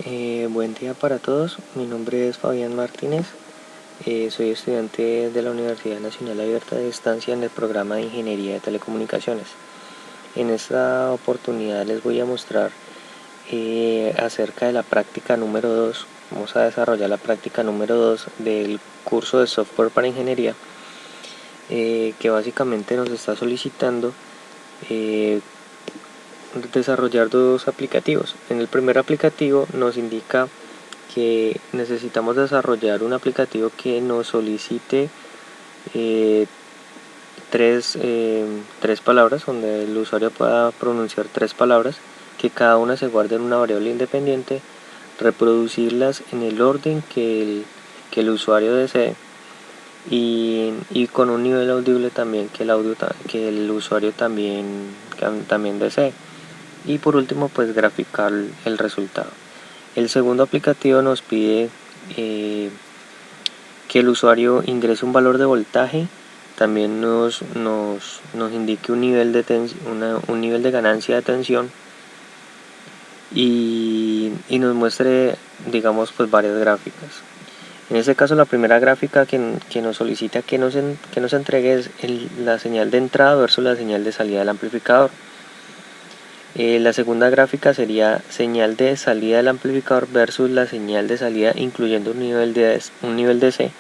Buen día para todos, mi nombre es Fabián Martínez, soy estudiante de la Universidad Nacional Abierta de Distancia en el programa de Ingeniería de Telecomunicaciones. En esta oportunidad les voy a mostrar acerca de la práctica número 2. Vamos a desarrollar la práctica número 2 del curso de software para ingeniería, que básicamente nos está solicitando desarrollar dos aplicativos. En el primer aplicativo nos indica que necesitamos desarrollar un aplicativo que nos solicite tres palabras, donde el usuario pueda pronunciar tres palabras, que cada una se guarde en una variable independiente, reproducirlas en el orden que el usuario desee y con un nivel audible también que el usuario también desee. Y por último, pues graficar el resultado. El segundo aplicativo nos pide que el usuario ingrese un valor de voltaje, también nos indique un nivel de ganancia de tensión y nos muestre, digamos, pues varias gráficas. En este caso, la primera gráfica que nos solicita que nos entregue es la señal de entrada versus la señal de salida del amplificador. La segunda gráfica sería señal de salida del amplificador versus la señal de salida, incluyendo un nivel DC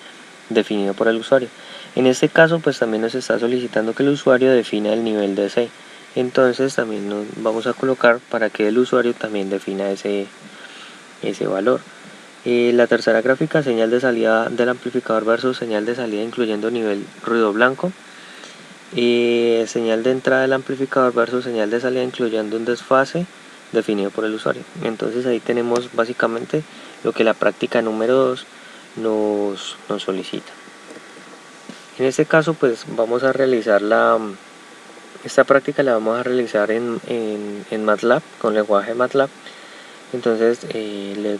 definido por el usuario. En este caso, pues también nos está solicitando que el usuario defina el nivel DC. Entonces también nos vamos a colocar para que el usuario también defina ese valor. La tercera gráfica, señal de salida del amplificador versus señal de salida incluyendo nivel ruido blanco. Señal de entrada del amplificador versus señal de salida incluyendo un desfase definido por el usuario. Entonces ahí tenemos básicamente lo que la práctica número 2 nos solicita. En este caso, pues vamos a realizar esta práctica la vamos a realizar en MATLAB, con el lenguaje MATLAB. Entonces les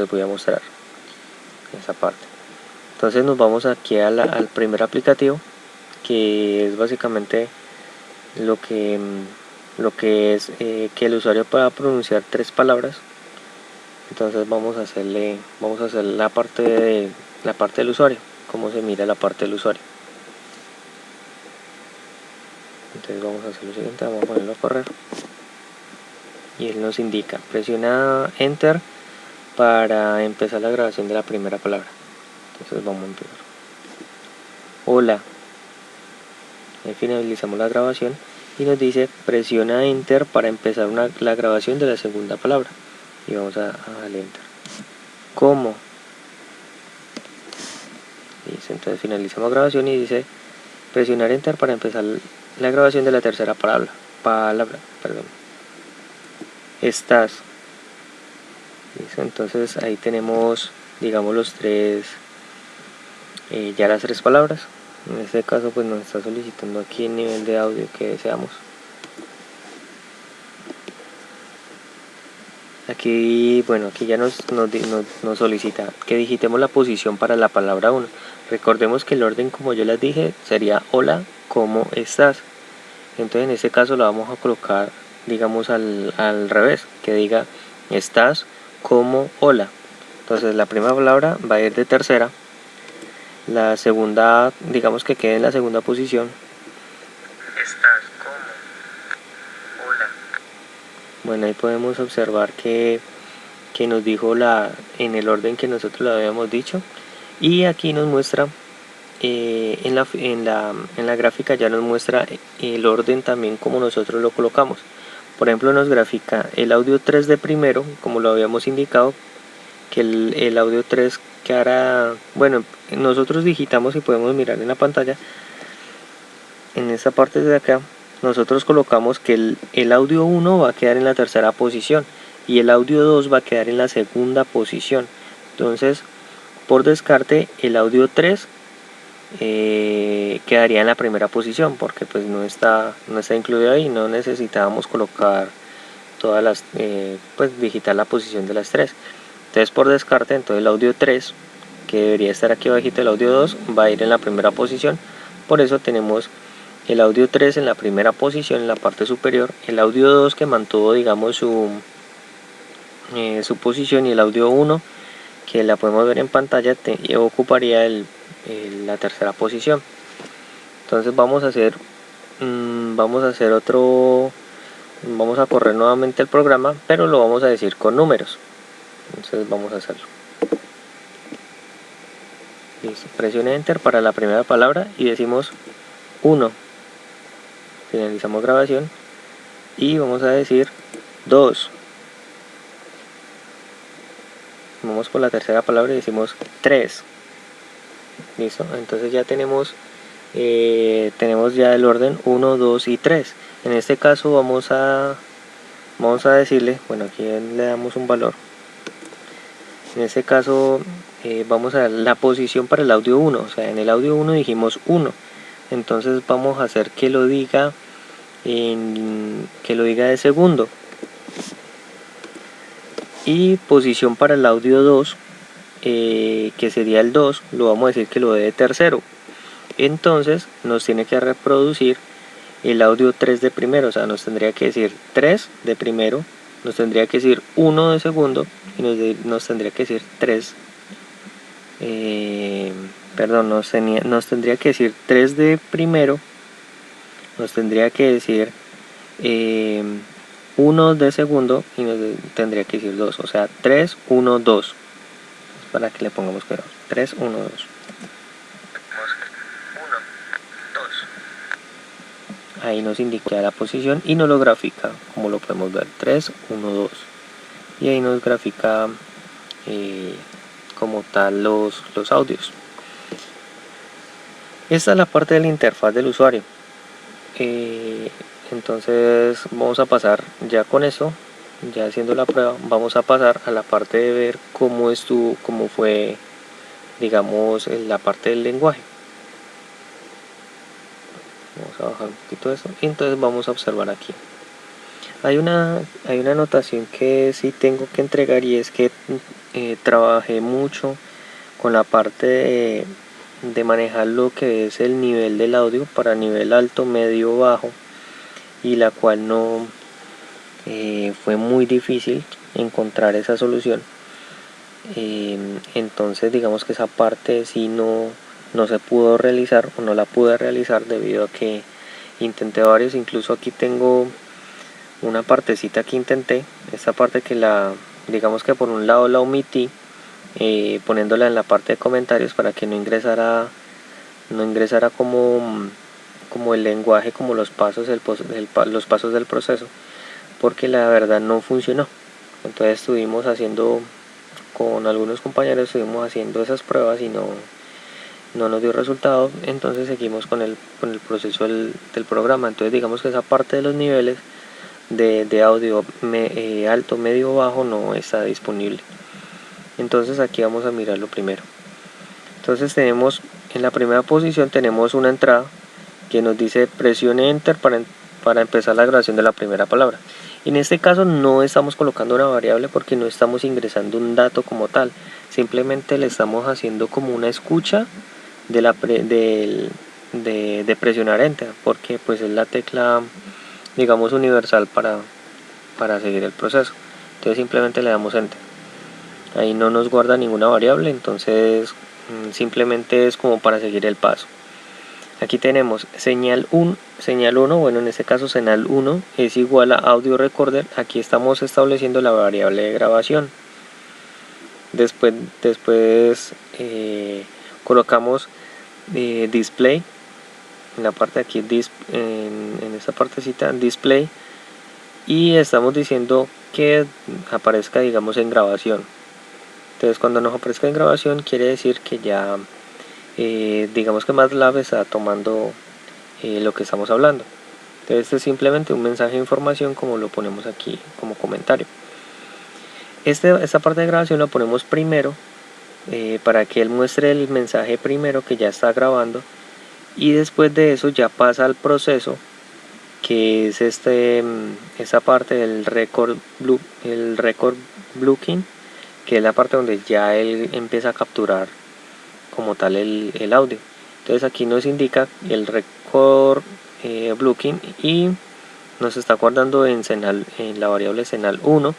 voy a mostrar esa parte. Entonces nos vamos aquí al primer aplicativo, que es básicamente lo que es que el usuario pueda pronunciar tres palabras. Entonces vamos a hacer la parte del usuario, cómo se mira la parte del usuario. Entonces vamos a hacer lo siguiente, vamos a ponerlo a correr y él nos indica: presiona enter para empezar la grabación de la primera palabra. Entonces vamos a empezar. Hola. Ahí finalizamos la grabación y nos dice presiona enter para empezar la grabación de la segunda palabra, y vamos a darle enter. ¿Cómo? Dice, entonces finalizamos grabación y dice presionar enter para empezar la grabación de la tercera palabra. Estás. Dice, entonces ahí tenemos, digamos, los tres, ya las tres palabras. En este caso pues nos está solicitando aquí el nivel de audio que deseamos. Aquí, bueno, aquí ya nos solicita que digitemos la posición para la palabra 1. Recordemos que el orden, como yo les dije, sería hola, ¿cómo estás? Entonces en este caso lo vamos a colocar, digamos, al revés, que diga estás, como, hola. Entonces la primera palabra va a ir de tercera, la segunda, digamos que quede en la segunda posición. Estás, como, hola. Bueno, ahí podemos observar que nos dijo en el orden que nosotros lo habíamos dicho, y aquí nos muestra en la gráfica ya nos muestra el orden también como nosotros lo colocamos. Por ejemplo, nos grafica el audio 3 de primero, como lo habíamos indicado, que el audio 3 quedará, bueno, nosotros digitamos y podemos mirar en la pantalla, en esta parte de acá, nosotros colocamos que el audio 1 va a quedar en la tercera posición y el audio 2 va a quedar en la segunda posición. Entonces, por descarte, el audio 3 quedaría en la primera posición, porque pues no está incluido ahí, no necesitábamos colocar todas las, pues digitar la posición de las tres. Entonces por descarte, entonces el audio 3, que debería estar aquí abajito, el audio 2 va a ir en la primera posición. Por eso tenemos el audio 3 en la primera posición, en la parte superior, el audio 2 que mantuvo, digamos, su posición, y el audio 1, que la podemos ver en pantalla, ocuparía la tercera posición. Entonces vamos a hacer vamos a correr nuevamente el programa, pero lo vamos a decir con números. Entonces vamos a hacerlo. Listo. Presione Enter para la primera palabra y decimos 1. Finalizamos grabación y vamos a decir 2. Vamos por la tercera palabra y decimos 3. Listo. Entonces ya tenemos ya el orden 1, 2 y 3. En este caso vamos a decirle, bueno, aquí le damos un valor. En este caso vamos a dar la posición para el audio 1, o sea, en el audio 1 dijimos 1, entonces vamos a hacer que lo diga de segundo. Y posición para el audio 2, que sería el 2, lo vamos a decir que lo dé de tercero. Entonces nos tiene que reproducir el audio 3 de primero, o sea, nos tendría que decir 3 de primero, nos tendría que decir 1 de segundo y nos tendría que decir 3, nos tendría que decir 3 de primero, nos tendría que decir 1 de segundo y nos tendría que decir 2, o sea, 3, 1, 2, para que le pongamos cuidado, 3, 1, 2. Ahí nos indica la posición y nos lo grafica, como lo podemos ver, 3, 1, 2. Y ahí nos grafica como tal los audios. Esta es la parte de la interfaz del usuario. Entonces vamos a pasar ya con eso, ya haciendo la prueba, vamos a pasar a la parte de ver cómo fue, digamos, la parte del lenguaje. Vamos a bajar un poquito eso y entonces vamos a observar aquí. Hay una anotación que sí tengo que entregar, y es que trabajé mucho con la parte de manejar lo que es el nivel del audio para nivel alto, medio, bajo, y la cual no fue muy difícil encontrar esa solución. Entonces digamos que esa parte sí no se pudo realizar, o no la pude realizar debido a que intenté varios. Incluso aquí tengo una partecita que intenté, esta parte que digamos que por un lado la omití, poniéndola en la parte de comentarios para que no ingresara como el lenguaje, como los pasos del proceso, porque la verdad no funcionó. Entonces estuvimos haciendo, con algunos compañeros estuvimos haciendo esas pruebas y no nos dio resultado. Entonces seguimos con el proceso del programa. Entonces digamos que esa parte de los niveles de audio alto, medio, bajo no está disponible. Entonces aquí vamos a mirarlo primero. Entonces tenemos en la primera posición tenemos una entrada que nos dice presione Enter para empezar la grabación de la primera palabra. En este caso no estamos colocando una variable porque no estamos ingresando un dato como tal, simplemente le estamos haciendo como una escucha de presionar Enter, porque pues es la tecla, digamos, universal para seguir el proceso. Entonces simplemente le damos Enter. Ahí no nos guarda ninguna variable, entonces simplemente es como para seguir el paso. Aquí tenemos señal 1, bueno, en este caso señal 1 es igual a audio recorder. Aquí estamos estableciendo la variable de grabación. Después colocamos display en la parte de aquí, en esta partecita display, y estamos diciendo que aparezca, digamos, en grabación. Entonces cuando nos aparezca en grabación quiere decir que ya digamos que MATLAB está tomando lo que estamos hablando. Entonces este es simplemente un mensaje de información, como lo ponemos aquí como comentario. Esta parte de grabación la ponemos primero para que él muestre el mensaje primero que ya está grabando, y después de eso ya pasa al proceso que es esta parte del record blocking, que es la parte donde ya él empieza a capturar como tal el audio. Entonces aquí nos indica el record blocking y nos está guardando en la variable señal 1,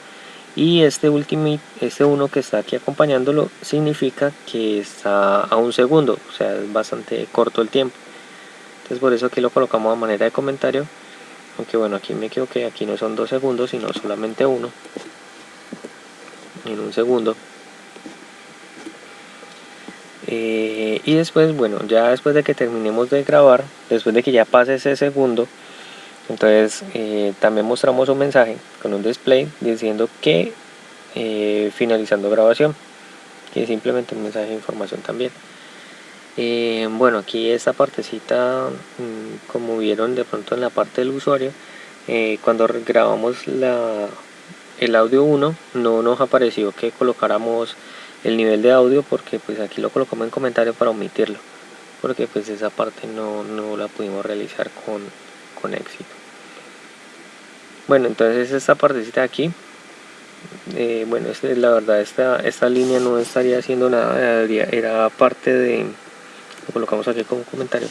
y este uno que está aquí acompañándolo significa que está a un segundo, o sea, es bastante corto el tiempo. Entonces por eso aquí lo colocamos a manera de comentario, aunque bueno, aquí me equivoqué, aquí no son 2 segundos sino solamente uno, en un segundo. Y después, bueno, ya después de que terminemos de grabar, después de que ya pase ese segundo, entonces también mostramos un mensaje con un display diciendo que finalizando grabación, que es simplemente un mensaje de información también. Bueno, aquí esta partecita, como vieron de pronto en la parte del usuario, cuando grabamos el audio 1 no nos apareció que colocáramos el nivel de audio, porque pues aquí lo colocamos en comentario para omitirlo, porque pues esa parte no la pudimos realizar con éxito. Bueno, entonces esta partecita de aquí, bueno, la verdad esta línea no estaría haciendo nada, era parte de, lo colocamos aquí como comentario,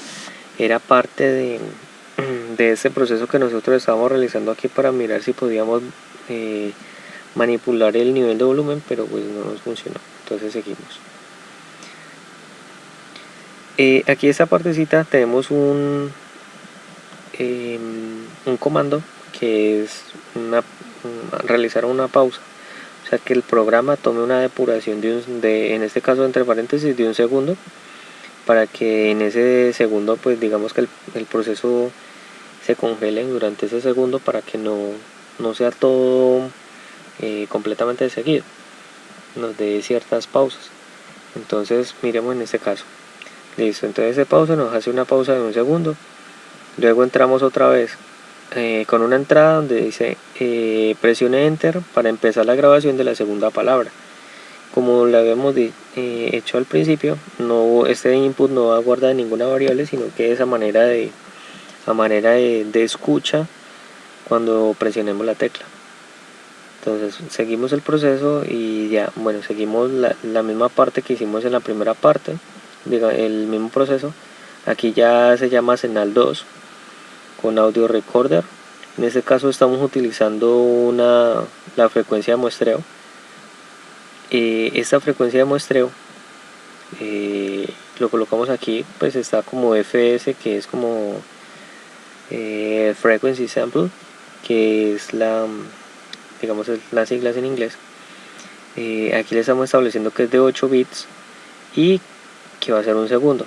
era parte de ese proceso que nosotros estábamos realizando aquí para mirar si podíamos manipular el nivel de volumen, pero pues no nos funcionó, entonces seguimos. Aquí esta partecita tenemos un comando que es realizar una pausa, o sea que el programa tome una depuración en este caso entre paréntesis de un segundo, para que en ese segundo pues digamos que el proceso se congele durante ese segundo, para que no sea todo completamente de seguido, nos dé ciertas pausas. Entonces miremos en este caso, listo, entonces se pausa, nos hace una pausa de un segundo, luego entramos otra vez con una entrada donde dice presione enter para empezar la grabación de la segunda palabra. Como lo habíamos hecho al principio, este input no va a guardar ninguna variable, sino que es a manera de escucha cuando presionemos la tecla. Entonces seguimos el proceso y ya, bueno, seguimos la misma parte que hicimos en la primera parte, el mismo proceso. Aquí ya se llama Señal 2 con audio recorder. En este caso estamos utilizando la frecuencia de muestreo. Esta frecuencia de muestreo lo colocamos aquí, pues está como FS, que es como Frequency Sample, que es digamos las siglas en inglés. Aquí le estamos estableciendo que es de 8 bits y que va a ser un segundo.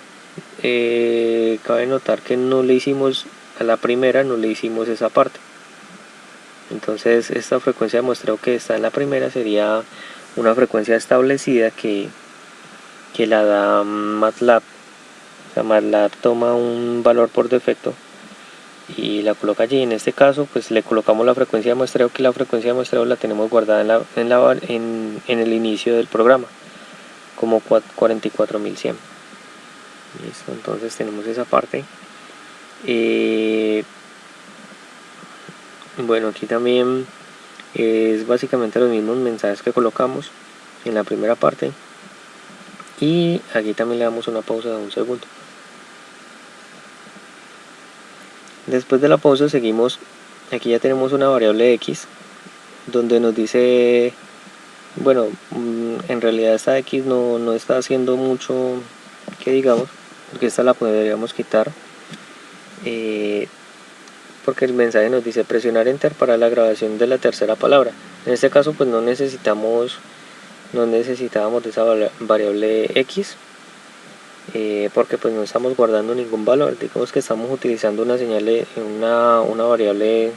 Cabe notar que no le hicimos a la primera, no le hicimos esa parte. Entonces esta frecuencia de muestreo que está en la primera sería una frecuencia establecida que la da MATLAB. O sea, MATLAB toma un valor por defecto y la coloca allí. En este caso pues le colocamos la frecuencia de muestreo, que la frecuencia de muestreo la tenemos guardada en el inicio del programa como 44100. Listo, entonces tenemos esa parte. Bueno, aquí también es básicamente los mismos mensajes que colocamos en la primera parte, y aquí también le damos una pausa de un segundo. Después de la pausa seguimos. Aquí ya tenemos una variable x donde nos dice, bueno, en realidad esta x no está haciendo mucho que digamos, porque esta la podríamos quitar, porque el mensaje nos dice presionar enter para la grabación de la tercera palabra. En este caso pues no necesitábamos de esa variable x, porque pues no estamos guardando ningún valor. Digamos que estamos utilizando una señal una variable,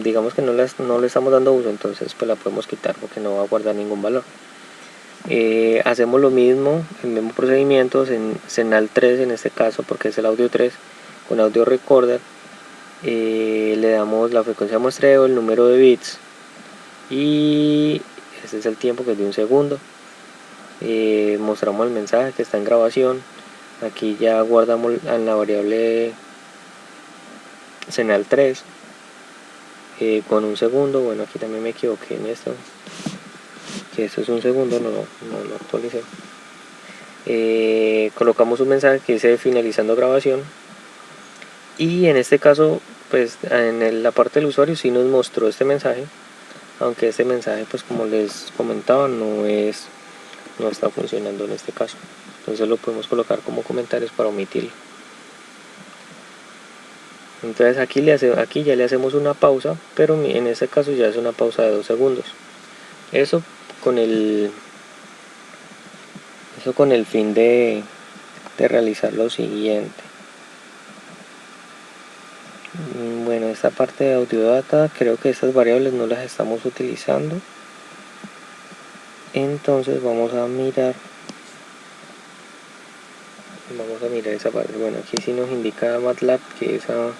digamos que no le estamos dando uso, entonces pues la podemos quitar porque no va a guardar ningún valor. Hacemos lo mismo, el mismo procedimiento en Señal 3 en este caso, porque es el audio 3 con audio recorder. Le damos la frecuencia de muestreo, el número de bits, y este es el tiempo, que es de un segundo. Mostramos el mensaje que está en grabación. Aquí ya guardamos en la variable Señal 3 con un segundo. Bueno, aquí también me equivoqué en esto, que esto es un segundo, no lo actualicé. Colocamos un mensaje que dice finalizando grabación, y en este caso pues en la parte del usuario sí nos mostró este mensaje, aunque este mensaje, pues como les comentaba, no está funcionando en este caso. Entonces lo podemos colocar como comentarios para omitirlo. Entonces aquí ya le hacemos una pausa, pero en este caso ya es una pausa de 2 segundos. Eso con el fin de realizar lo siguiente. Bueno, esta parte de audio data, creo que estas variables no las estamos utilizando. Entonces vamos a mirar esa parte. Bueno, aquí sí nos indica MATLAB que esa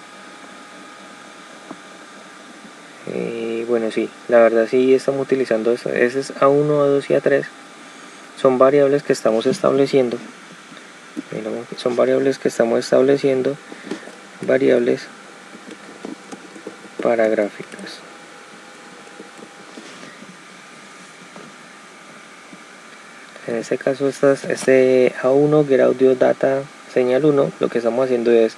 bueno, sí, la verdad sí estamos utilizando eso. Ese es A1, A2 y A3. Son variables que estamos estableciendo. Son variables que estamos estableciendo, variables para gráficas. En este caso, este A1 get audio data señal 1, lo que estamos haciendo es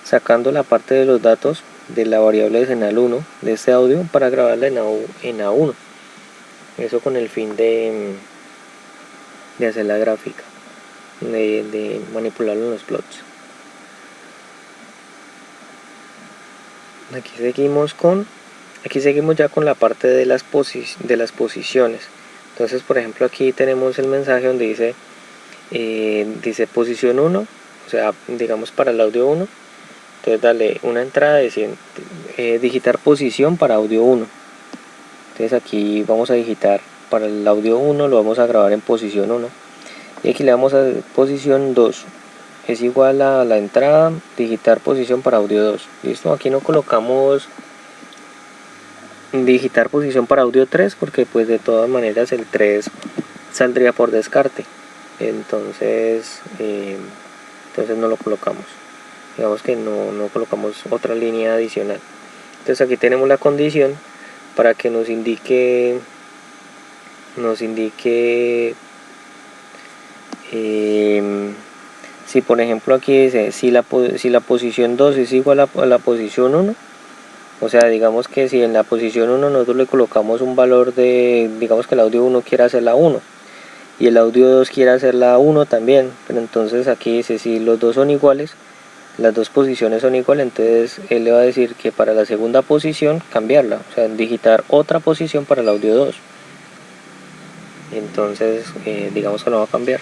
sacando la parte de los datos de la variable de señal 1 de este audio para grabarla en A1. Eso con el fin de hacer la gráfica, de manipularlo en los plots. Aquí seguimos ya con la parte de las posiciones. Entonces, por ejemplo, aquí tenemos el mensaje donde dice posición 1, o sea, digamos para el audio 1. Entonces dale una entrada de digitar posición para audio 1. Entonces aquí vamos a digitar para el audio 1, lo vamos a grabar en posición 1. Y aquí le damos a posición 2. Es igual a la entrada, digitar posición para audio 2. Listo, aquí no colocamos digitar posición para audio 3 porque pues de todas maneras el 3 saldría por descarte. Entonces no lo colocamos. Digamos que no colocamos otra línea adicional. Entonces aquí tenemos la condición para que nos indique si por ejemplo aquí dice si la posición 2 es igual a la posición 1, o sea, digamos que si en la posición 1 nosotros le colocamos un valor de, digamos que el audio 1 quiere hacer la 1 y el audio 2 quiere hacer la 1 también, pero entonces aquí dice si los dos son iguales, las dos posiciones son iguales, entonces él le va a decir que para la segunda posición cambiarla, o sea, digitar otra posición para el audio 2. Entonces digamos que no va a cambiar.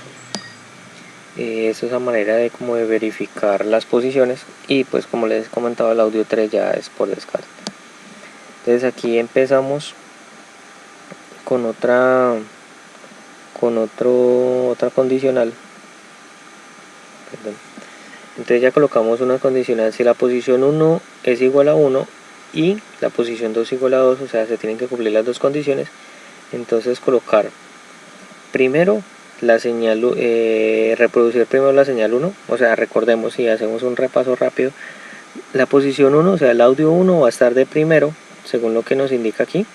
Eso es la manera de verificar las posiciones, y pues como les comentaba, el audio 3 ya es por descarte. Entonces aquí empezamos con otra condicional. Perdón. Entonces ya colocamos una condicional si la posición 1 es igual a 1 y la posición 2 igual a 2, o sea, se tienen que cumplir las dos condiciones. Entonces colocar primero la señal, reproducir primero la señal 1, o sea, recordemos, si hacemos un repaso rápido, la posición 1, o sea, el audio 1 va a estar de primero, según lo que nos indica aquí.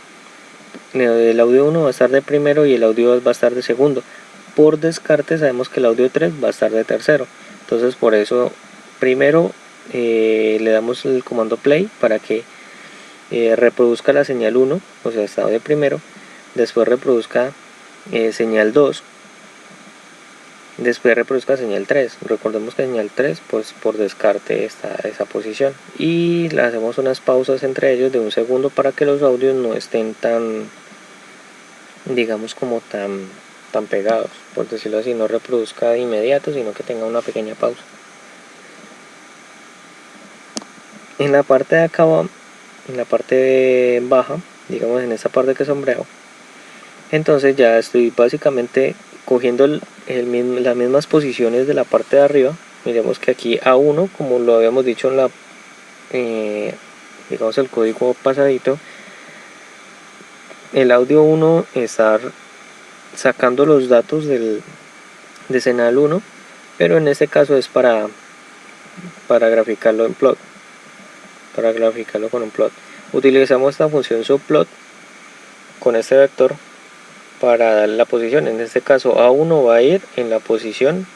El audio 1 va a estar de primero y el audio 2 va a estar de segundo. Por descarte sabemos que el audio 3 va a estar de tercero. Entonces por eso primero le damos el comando play para que reproduzca la señal 1, o sea, estado de primero. Después reproduzca señal 2. Después reproduzca señal 3. Recordemos que señal 3 pues por descarte está esa posición. Y le hacemos unas pausas entre ellos de 1 segundo para que los audios no estén tan, digamos, como tan pegados, por decirlo así, no reproduzca de inmediato, sino que tenga una pequeña pausa. En la parte de acá, en la parte baja, digamos en esta parte que sombreo, entonces ya estoy básicamente cogiendo las mismas posiciones de la parte de arriba. Miremos que aquí A1, como lo habíamos dicho en la digamos el código pasadito, el audio 1 está sacando los datos de señal 1, pero en este caso es para graficarlo en plot, para graficarlo con un plot. Utilizamos esta función subplot con este vector para dar la posición. En este caso A1 va a ir en la posición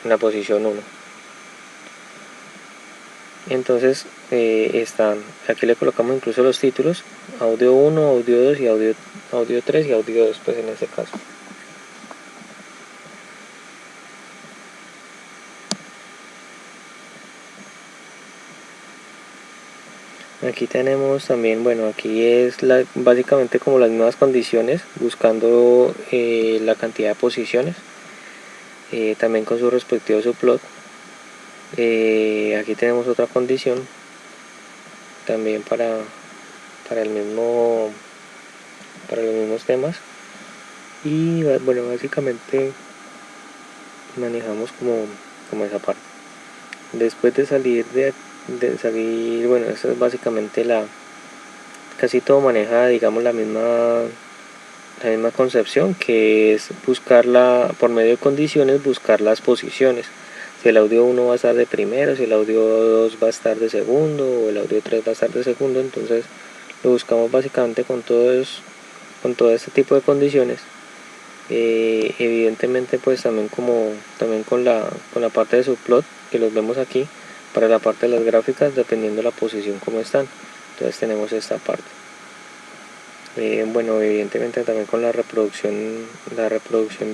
1. Entonces aquí le colocamos incluso los títulos: audio 1, audio 2 y audio 3 y audio 2, pues en este caso. Aquí tenemos también, bueno, aquí es básicamente como las nuevas condiciones, buscando la cantidad de posiciones, también con su respectivo subplot. Aquí tenemos otra condición también para los mismos temas, y bueno, básicamente manejamos como esa parte. Después de salir bueno, esa es básicamente casi todo maneja, digamos, la misma concepción, que es por medio de condiciones, buscar las posiciones. Si el audio 1 va a estar de primero, si el audio 2 va a estar de segundo, o el audio 3 va a estar de segundo. Entonces lo buscamos básicamente con todo este tipo de condiciones. Evidentemente pues también con la parte de subplot, que los vemos aquí, para la parte de las gráficas, dependiendo de la posición como están. Entonces tenemos esta parte. Bueno, evidentemente también con la reproducción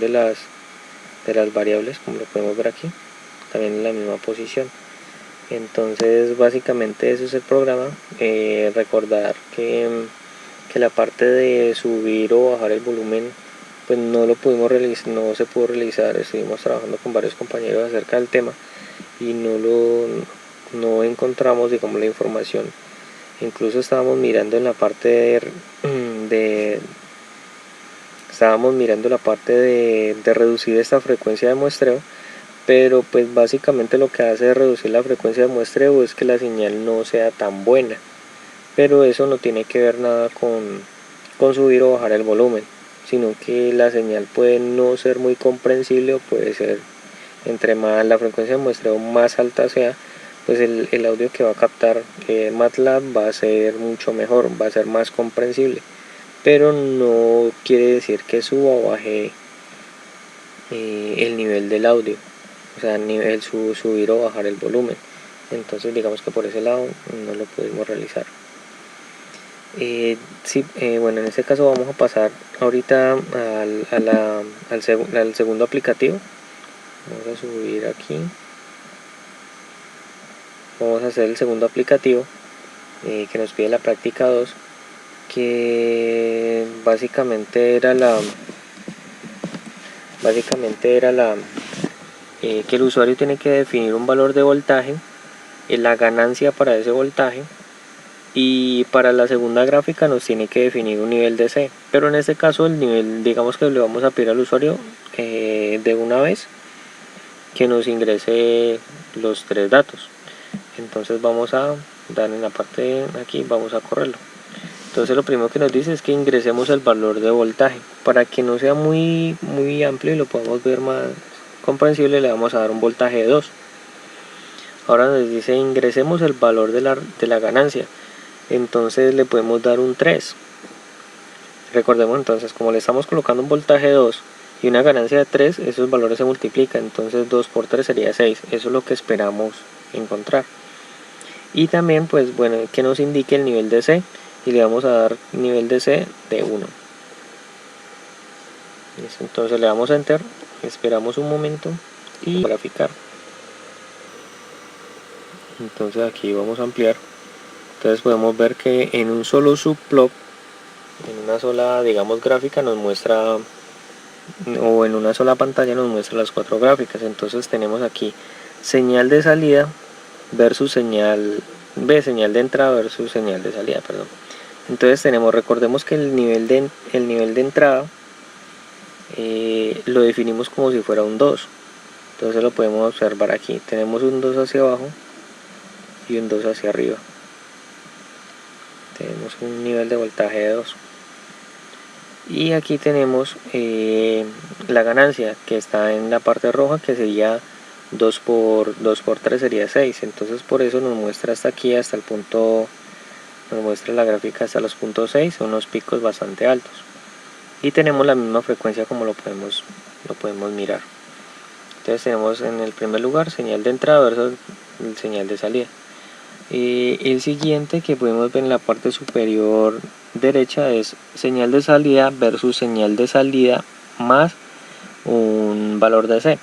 de las variables, como lo podemos ver aquí, también en la misma posición. Entonces básicamente eso es el programa. Recordar que la parte de subir o bajar el volumen, pues no se pudo realizar. Estuvimos trabajando con varios compañeros acerca del tema y no encontramos, digamos, la información. Incluso estábamos mirando en la parte de reducir esta frecuencia de muestreo, pero pues básicamente lo que hace reducir la frecuencia de muestreo es que la señal no sea tan buena, pero eso no tiene que ver nada con subir o bajar el volumen, sino que la señal puede no ser muy comprensible, o puede ser, entre más la frecuencia de muestreo más alta sea, pues el audio que va a captar MATLAB va a ser mucho mejor, va a ser más comprensible, pero no quiere decir que suba o baje el nivel del audio, o sea, subir o bajar el volumen. Entonces digamos que por ese lado no lo pudimos realizar. Bueno, en este caso vamos a pasar ahorita al segundo aplicativo. Vamos a subir aquí. Vamos a hacer el segundo aplicativo que nos pide la práctica 2, que básicamente era que el usuario tiene que definir un valor de voltaje, la ganancia para ese voltaje, y para la segunda gráfica nos tiene que definir un nivel de C. Pero en este caso el nivel, digamos que le vamos a pedir al usuario de una vez que nos ingrese los 3 datos. Entonces vamos a dar en la parte de aquí, vamos a correrlo. Entonces lo primero que nos dice es que ingresemos el valor de voltaje. Para que no sea muy amplio y lo podamos ver más comprensible, le vamos a dar un voltaje de 2. Ahora nos dice ingresemos el valor de la ganancia. Entonces le podemos dar un 3. Recordemos entonces, como le estamos colocando un voltaje de 2 y una ganancia de 3, esos valores se multiplican. Entonces 2 por 3 sería 6. Eso es lo que esperamos encontrar. Y también, pues bueno, que nos indique el nivel de C, y le vamos a dar nivel de C de 1. Entonces le damos a Enter, esperamos un momento y graficar. Entonces aquí vamos a ampliar. Entonces podemos ver que en un solo subplot, en una sola, digamos, gráfica nos muestra, o en una sola pantalla nos muestra las 4 gráficas. Entonces tenemos aquí señal de salida versus señal de entrada versus señal de salida, perdón. Entonces recordemos que el nivel de entrada lo definimos como si fuera un 2. Entonces lo podemos observar aquí. Tenemos un 2 hacia abajo y un 2 hacia arriba. Tenemos un nivel de voltaje de 2. Y aquí tenemos la ganancia, que está en la parte roja, que sería 2 por 3 sería 6. Entonces por eso nos muestra hasta aquí, hasta el punto, nos muestra la gráfica hasta los puntos 6, son unos picos bastante altos. Y tenemos la misma frecuencia como lo podemos mirar. Entonces tenemos en el primer lugar señal de entrada versus señal de salida. El siguiente que podemos ver en la parte superior derecha es señal de salida versus señal de salida más un valor de C.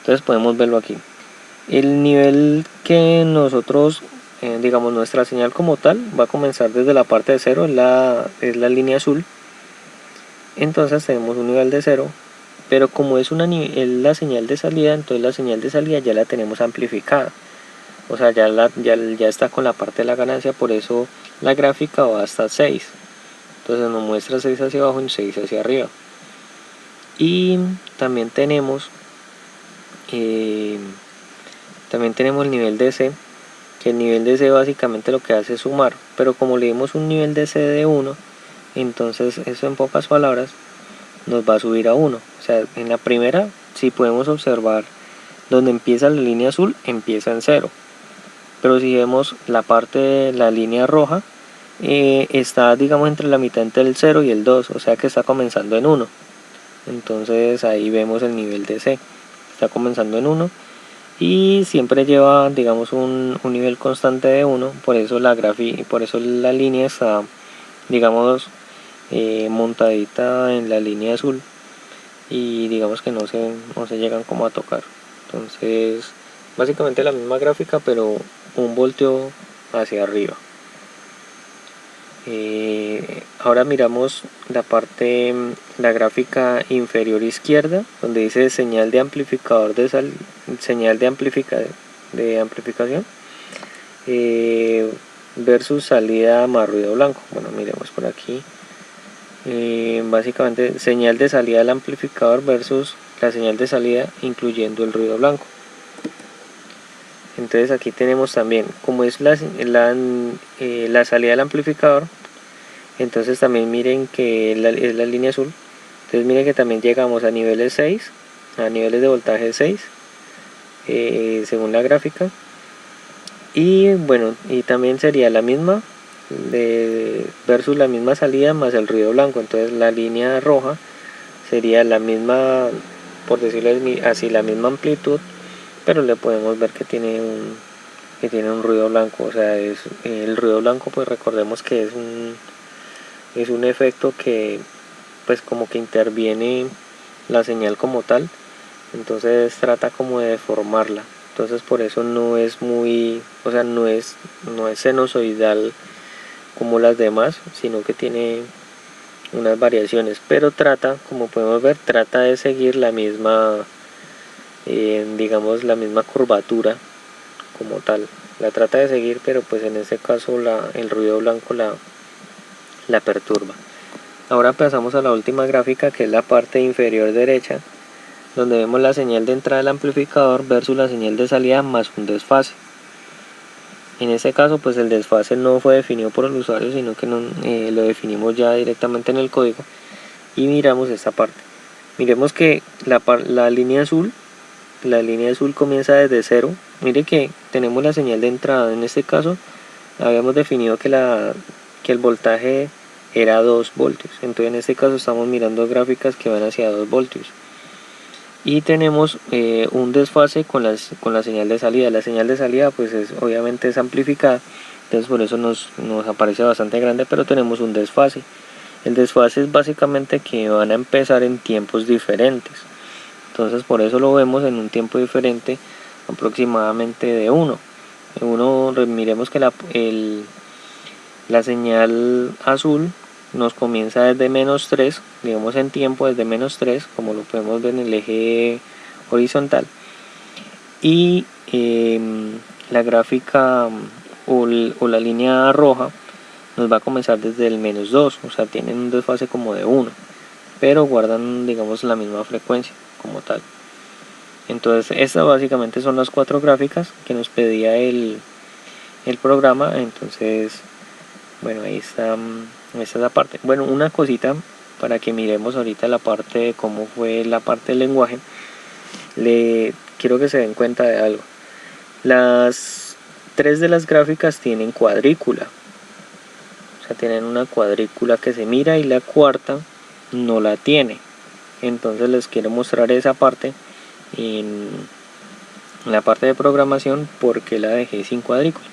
Entonces podemos verlo aquí. El nivel que nosotros, digamos nuestra señal como tal, va a comenzar desde la parte de 0, es la línea azul. Entonces tenemos un nivel de 0, pero como es la señal de salida, entonces la señal de salida ya la tenemos amplificada. O sea, ya está con la parte de la ganancia, por eso la gráfica va hasta 6. Entonces nos muestra 6 hacia abajo y 6 hacia arriba. Y también tenemos el nivel de C, que el nivel de C básicamente lo que hace es sumar, pero como le dimos un nivel de C de 1, entonces eso en pocas palabras nos va a subir a 1. O sea, en la primera, si podemos observar donde empieza la línea azul, empieza en 0. Pero si vemos la parte de la línea roja, está digamos entre la mitad entre el 0 y el 2, o sea que está comenzando en 1. Entonces ahí vemos el nivel de C, está comenzando en 1 y siempre lleva digamos un nivel constante de 1, por eso la línea está digamos montadita en la línea azul y digamos que no se llegan como a tocar. Entonces básicamente la misma gráfica pero un voltio hacia arriba. Ahora miramos la gráfica inferior izquierda, donde dice señal de amplificador señal de amplificación versus salida más ruido blanco. Bueno, miremos por aquí. Básicamente señal de salida del amplificador versus la señal de salida incluyendo el ruido blanco. Entonces aquí tenemos también, como es la salida del amplificador, entonces también miren que es la línea azul. Entonces miren que también llegamos a niveles 6, a niveles de voltaje 6, según la gráfica. Y bueno, y también sería la misma versus la misma salida más el ruido blanco. Entonces la línea roja sería la misma, por decirlo así, la misma amplitud, pero le podemos ver que tiene un ruido blanco. O sea, el ruido blanco, pues recordemos que es un efecto que pues como que interviene la señal como tal, entonces trata como de deformarla. Entonces por eso no es muy, o sea, no es sinusoidal como las demás, sino que tiene unas variaciones, pero como podemos ver, trata de seguir la misma digamos la misma curvatura como tal, la trata de seguir, pero pues en este caso el ruido blanco la perturba. Ahora pasamos a la última gráfica, que es la parte inferior derecha, donde vemos la señal de entrada del amplificador versus la señal de salida más un desfase. En este caso pues el desfase no fue definido por el usuario, sino que lo definimos ya directamente en el código. Y miramos esta parte, miremos que la línea azul comienza desde 0. Mire que tenemos la señal de entrada. En este caso habíamos definido que el voltaje era 2 voltios, entonces en este caso estamos mirando gráficas que van hacia 2 voltios. Y tenemos un desfase con la señal de salida. La señal de salida pues obviamente es amplificada, entonces por eso nos aparece bastante grande, pero tenemos un desfase. El desfase es básicamente que van a empezar en tiempos diferentes, entonces por eso lo vemos en un tiempo diferente, aproximadamente de 1. Miremos que la señal azul nos comienza desde -3, digamos en tiempo desde -3, como lo podemos ver en el eje horizontal, y la gráfica o la línea roja nos va a comenzar desde el -2, o sea tienen un desfase como de 1, pero guardan digamos la misma frecuencia como tal. Entonces estas básicamente son las 4 gráficas que nos pedía el programa. Entonces bueno, ahí está, esta es la parte. Bueno, una cosita para que miremos ahorita la parte de cómo fue la parte del lenguaje. Quiero que se den cuenta de algo. Las 3 de las gráficas tienen cuadrícula, o sea tienen una cuadrícula que se mira, y la cuarta no la tiene. Entonces les quiero mostrar esa parte en la parte de programación, porque la dejé sin cuadrícula.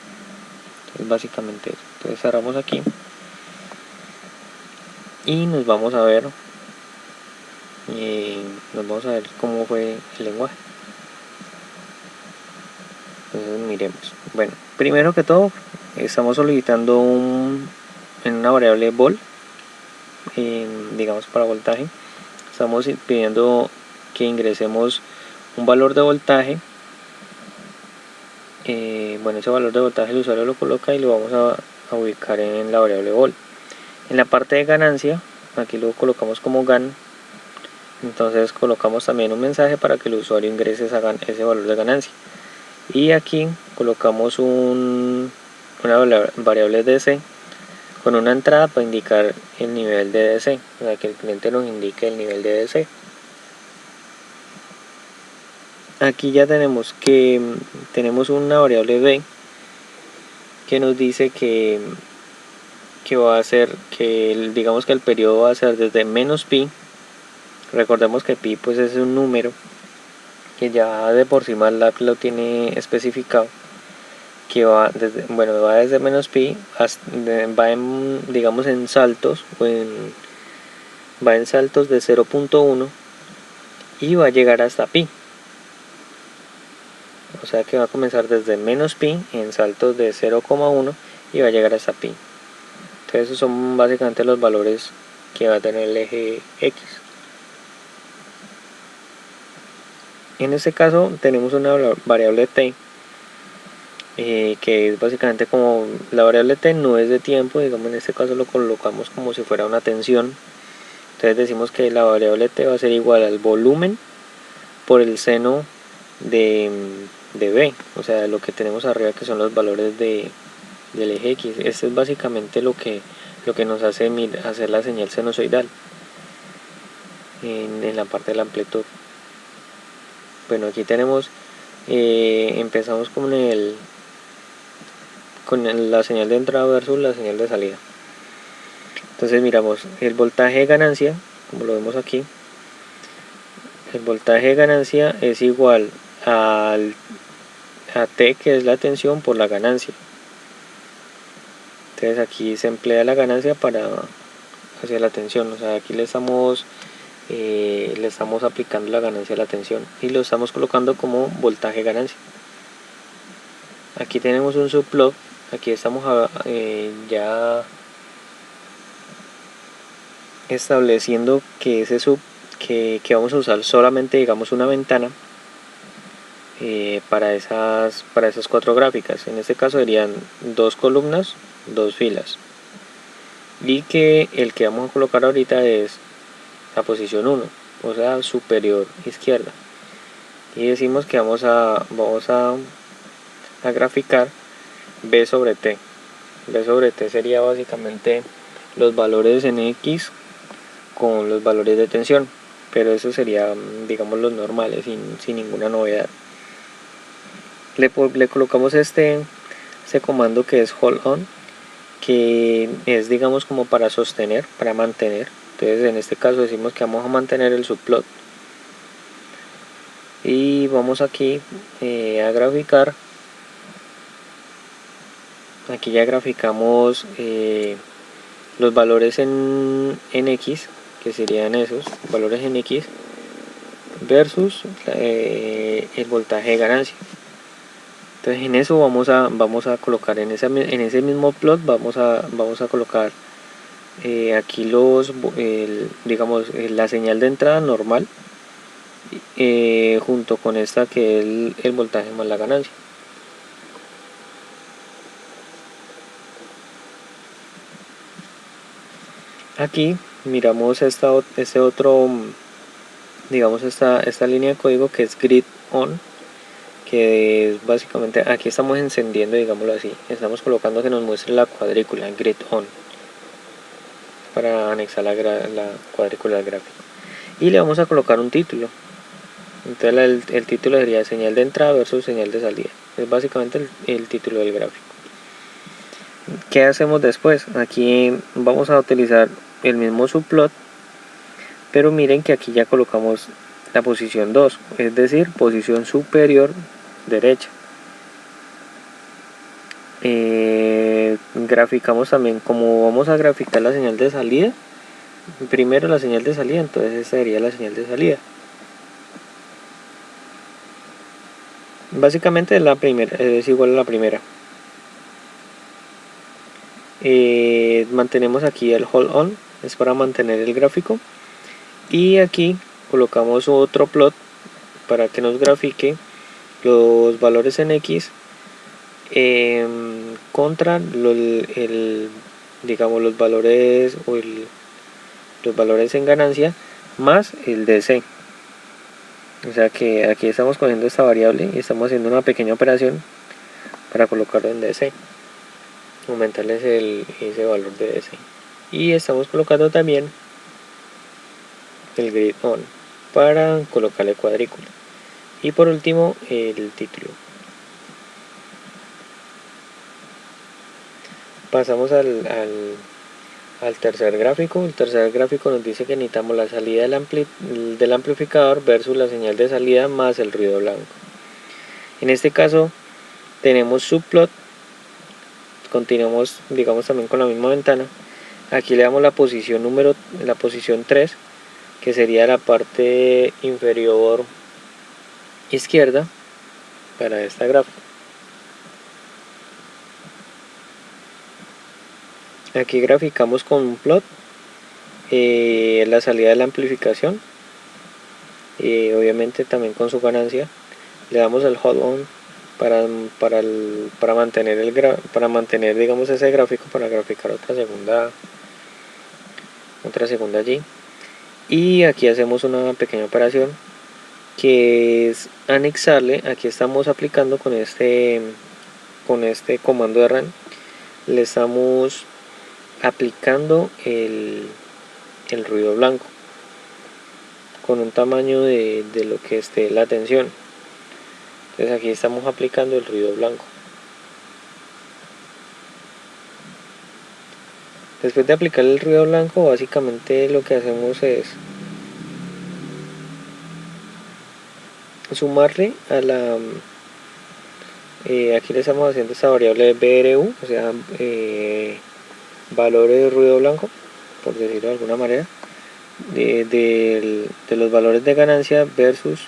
Es básicamente eso. Entonces cerramos aquí y nos vamos a ver cómo fue el lenguaje. Entonces miremos. Bueno, primero que todo estamos solicitando en una variable vol, digamos para voltaje, estamos pidiendo que ingresemos un valor de voltaje. Bueno, ese valor de voltaje el usuario lo coloca y lo vamos a ubicar en la variable vol. En la parte de ganancia, aquí lo colocamos como gan. Entonces colocamos también un mensaje para que el usuario ingrese ese valor de ganancia. Y aquí colocamos una variable DC con una entrada para indicar el nivel de DC, o sea que el cliente nos indique el nivel de DC. Aquí ya tenemos una variable B que nos dice que va a ser digamos que el periodo va a ser desde menos pi. Recordemos que pi pues es un número que ya de por sí MATLAB lo tiene especificado, que va desde menos pi va en saltos, va en saltos de 0.1 y va a llegar hasta pi. O sea que va a comenzar desde menos pi en saltos de 0,1 y va a llegar hasta pi. Entonces esos son básicamente los valores que va a tener el eje X. En este caso tenemos una variable t, que es básicamente como la variable t no es de tiempo, digamos en este caso lo colocamos como si fuera una tensión. Entonces decimos que la variable t va a ser igual al volumen por el seno de b, o sea lo que tenemos arriba que son los valores del eje X. Este es básicamente lo que nos hace hacer la señal sinusoidal en la parte de la amplitud. Bueno, aquí tenemos, empezamos con la señal de entrada versus la señal de salida. Entonces miramos el voltaje de ganancia, como lo vemos aquí. El voltaje de ganancia es igual a T, que es la tensión, por la ganancia. Entonces aquí se emplea la ganancia hacia la tensión, o sea aquí le estamos aplicando la ganancia a la tensión y lo estamos colocando como voltaje ganancia. Aquí tenemos un subplot, aquí estamos ya estableciendo que que vamos a usar solamente, digamos, una ventana para esas 4 gráficas. En este caso serían 2 columnas, 2 filas, y que el que vamos a colocar ahorita es la posición 1, o sea superior izquierda, y decimos que vamos a graficar B sobre T. B sobre T sería básicamente los valores en X con los valores de tensión, pero eso sería, digamos, los normales, sin ninguna novedad. Le colocamos este comando que es hold on, que es, digamos, como para sostener, para mantener. Entonces en este caso decimos que vamos a mantener el subplot y vamos aquí a graficar. Aquí ya graficamos los valores en X, que serían esos valores en X, versus el voltaje de ganancia. Entonces en eso vamos a colocar en ese mismo plot, vamos a colocar aquí digamos la señal de entrada normal, junto con esta que es el voltaje más la ganancia. Aquí miramos este otro, digamos esta línea de código que es grid on, que es básicamente, aquí estamos encendiendo, digámoslo así, estamos colocando que nos muestre la cuadrícula grid on para anexar la cuadrícula al gráfico, y le vamos a colocar un título. Entonces el título sería señal de entrada versus señal de salida, es básicamente el título del gráfico. ¿Qué hacemos después? Aquí vamos a utilizar el mismo subplot, pero miren que aquí ya colocamos la posición 2, es decir, posición superior derecha. graficamos también, como vamos a graficar la señal de salida, primero la señal de salida, entonces esta sería la señal de salida. Básicamente es la primera, es igual a la primera. Mantenemos aquí el hold on, es para mantener el gráfico, y aquí colocamos otro plot para que nos grafique los valores en X contra digamos los valores los valores en ganancia más el DC. O sea que aquí estamos cogiendo esta variable y estamos haciendo una pequeña operación para colocarlo en DC, aumentarles ese valor de DC, y estamos colocando también el grid on para colocarle cuadrícula, y por último el título. Pasamos al tercer gráfico. El tercer gráfico nos dice que necesitamos la salida del amplificador versus la señal de salida más el ruido blanco. En este caso tenemos subplot, continuamos digamos también con la misma ventana. Aquí le damos la posición 3, que sería la parte inferior izquierda para esta gráfica. Aquí graficamos con un plot la salida de la amplificación, obviamente también con su ganancia. Le damos el hold on para mantener digamos ese gráfico, para graficar otra segunda allí. Y aquí hacemos una pequeña operación que es anexarle. Aquí estamos aplicando con este comando de run, le estamos aplicando el ruido blanco con un tamaño de lo que esté la tensión. Entonces aquí estamos aplicando el ruido blanco. Después de aplicar el ruido blanco, básicamente lo que hacemos es sumarle a la aquí le estamos haciendo esta variable BRU, o sea valores de ruido blanco, por decirlo de alguna manera, de los valores de ganancia versus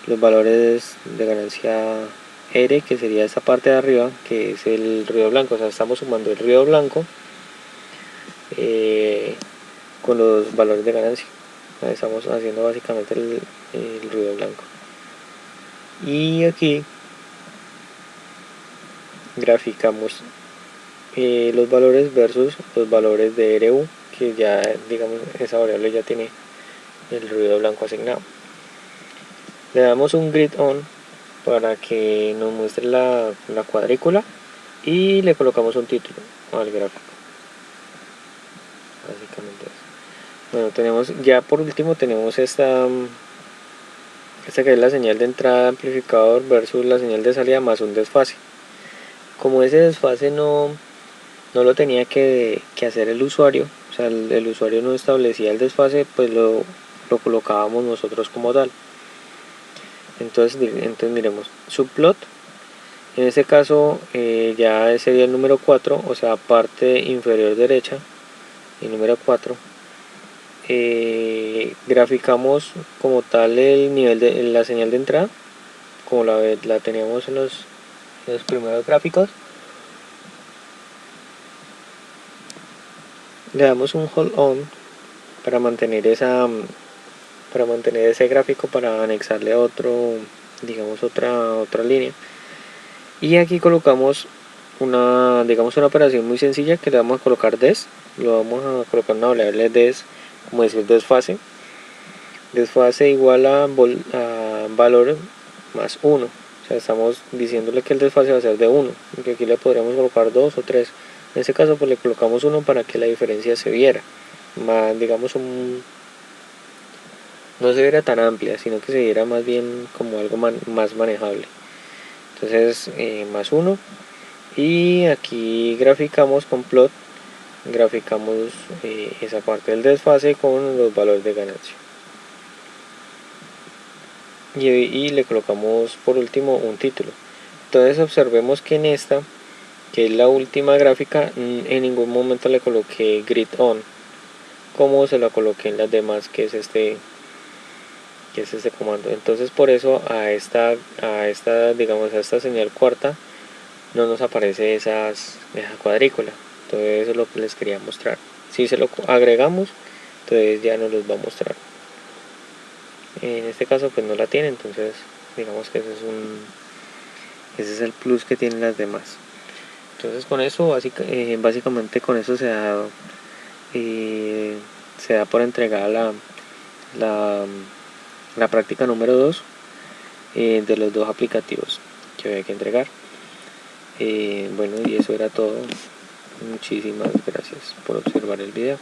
los valores de ganancia R, que sería esta parte de arriba, que es el ruido blanco. O sea, estamos sumando el ruido blanco con los valores de ganancia. Estamos haciendo básicamente el ruido blanco. Y aquí graficamos los valores versus los valores de RU, que ya digamos esa variable ya tiene el ruido blanco asignado. Le damos un grid on para que nos muestre la cuadrícula, y le colocamos un título al gráfico. Básicamente eso. Bueno, tenemos ya por último tenemos esta que es la señal de entrada de amplificador versus la señal de salida más un desfase. Como ese desfase no lo tenía que hacer el usuario, o sea el usuario no establecía el desfase, pues lo colocábamos nosotros como tal. Entonces miremos subplot. En este caso ya sería el número 4, o sea parte inferior derecha, el número 4. Graficamos como tal el nivel de la señal de entrada, como la teníamos en los primeros gráficos. Le damos un hold on para mantener ese gráfico, para anexarle a otro, digamos otra línea. Y aquí colocamos una operación muy sencilla, que le vamos a colocar des. Lo vamos a colocar una variable des, como decir desfase igual a valor más 1. O sea, estamos diciéndole que el desfase va a ser de 1, que aquí le podríamos colocar 2 o 3. En este caso pues le colocamos 1 para que la diferencia se viera más, digamos no se viera tan amplia, sino que se viera más bien como algo más manejable. Entonces más 1, y aquí graficamos con plot, graficamos esa parte del desfase con los valores de ganancia, y le colocamos por último un título. Entonces observemos que en esta que es la última gráfica, en ningún momento le coloqué grid on, como se lo coloqué en las demás, que es este comando. Entonces por eso digamos a esta señal cuarta no nos aparece esa cuadrícula. Entonces eso es lo que les quería mostrar. Si se lo agregamos, entonces ya nos los va a mostrar. En este caso pues no la tiene, entonces digamos que ese es el plus que tienen las demás. Entonces con eso básicamente con eso se da por entregada la práctica número 2 de los dos aplicativos que había que entregar. Bueno, y eso era todo. Muchísimas gracias por observar el video.